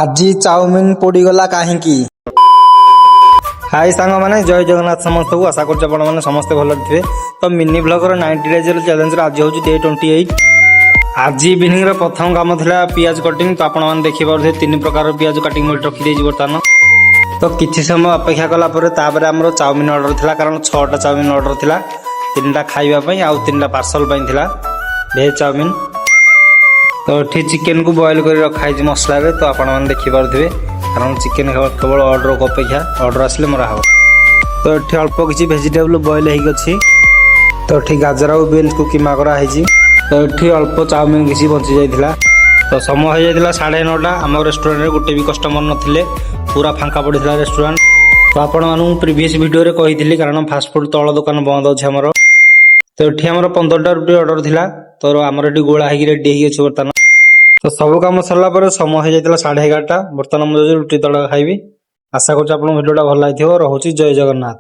আজি চাউমিন ପୋଡ଼ିଗଲା କାହିଁକି? ହାଇ ସାଙ୍ଗମାନେ, ଜୟ ଜଗନ୍ନାଥ ସମସ୍ତଙ୍କୁ। ଆଶା କରୁଛି ଆପଣମାନେ ସମସ୍ତେ ଭଲରେ ଥିବେ। ତ ମିନି ବ୍ଲଗର 90 ଡେଜର ଚ୍ୟାଲେଞ୍ଜର ଆଜି ହେଉଛି ଡେ 28। ଆଜି ଇଭିନିଂର ପ୍ରଥମ କାମ ଥିଲା ପିଆଜ କଟିଂ। ତ ଆପଣମାନେ ଦେଖିପାରୁଥିବେ 3 ପ୍ରକାର ପିଆଜ କାଟିଂ କରି ରଖିଦେଇଛି ବର୍ତ୍ତମାନ। ତ କିଛି ସମୟ ଅପେକ୍ଷା କଲା ପରେ ତାପରେ ଆମର ଚାଉମିନ ଅର୍ଡର ଥିଲା, କାରଣ 6ଟା ଚାଉମିନ ଅର୍ଡର ଥିଲା, 3ଟା ଖାଇବା ପାଇଁ ଆଉ 3ଟା ପାର୍ସଲ ପାଇଁ ଥିଲା ଭେଜ୍ ଚାଉମିନ। ତ ଏଠି ଚିକେନକୁ ବଏଲ କରି ରଖାହେଇଛି ମସଲାରେ। ତ ଆପଣମାନେ ଦେଖିପାରୁଥିବେ, କାରଣ ଚିକେନ କେବଳ ଅର୍ଡରକୁ ଅପେକ୍ଷା, ଅର୍ଡର ଆସିଲେ ମରା ହେବ। ତ ଏଠି ଅଳ୍ପ କିଛି ଭେଜିଟେବୁଲ ବଏଲ ହେଇକି ଅଛି। ତ ଏଠି ଗାଜର ଆଉ ବିନ୍ସକୁ କିମା କରାହେଇଛି। ତ ଏଠି ଅଳ୍ପ ଚାଉମିନ କିଛି ବଞ୍ଚି ଯାଇଥିଲା। ତ ସମୟ ହେଇଯାଇଥିଲା 9:30। ଆମ ରେଷ୍ଟୁରାଣ୍ଟରେ ଗୋଟେ ବି କଷ୍ଟମର ନଥିଲେ, ପୁରା ଫାଙ୍କା ପଡ଼ିଥିଲା ରେଷ୍ଟୁରାଣ୍ଟ। ତ ଆପଣମାନଙ୍କୁ ପ୍ରିଭିୟସ୍ ଭିଡ଼ିଓରେ କହିଥିଲି, କାରଣ ଫାଷ୍ଟଫୁଡ ତଳ ଦୋକାନ ବନ୍ଦ ଅଛି ଆମର। ତ ଏଠି ଆମର 15ଟା ରୁଟି ଅର୍ଡର ଥିଲା। ତ ଆମର ଏଠି ଗୋଳା ହେଇକି ରେଡି ହେଇକି ଅଛି ବର୍ତ୍ତମାନ। ତ ସବୁ କାମ ସରିଲା ପରେ ସମୟ ହେଇଯାଇଥିଲା 11:30। ବର୍ତ୍ତମାନ ମୁଁ ଯାଉଛି ରୁଟି ତଡ଼କା ଖାଇବି। ଆଶା କରୁଛି ଆପଣଙ୍କୁ ଭିଡ଼ିଓଟା ଭଲ ଲାଗିଥିବ। ରହୁଛି, ଜୟ ଜଗନ୍ନାଥ।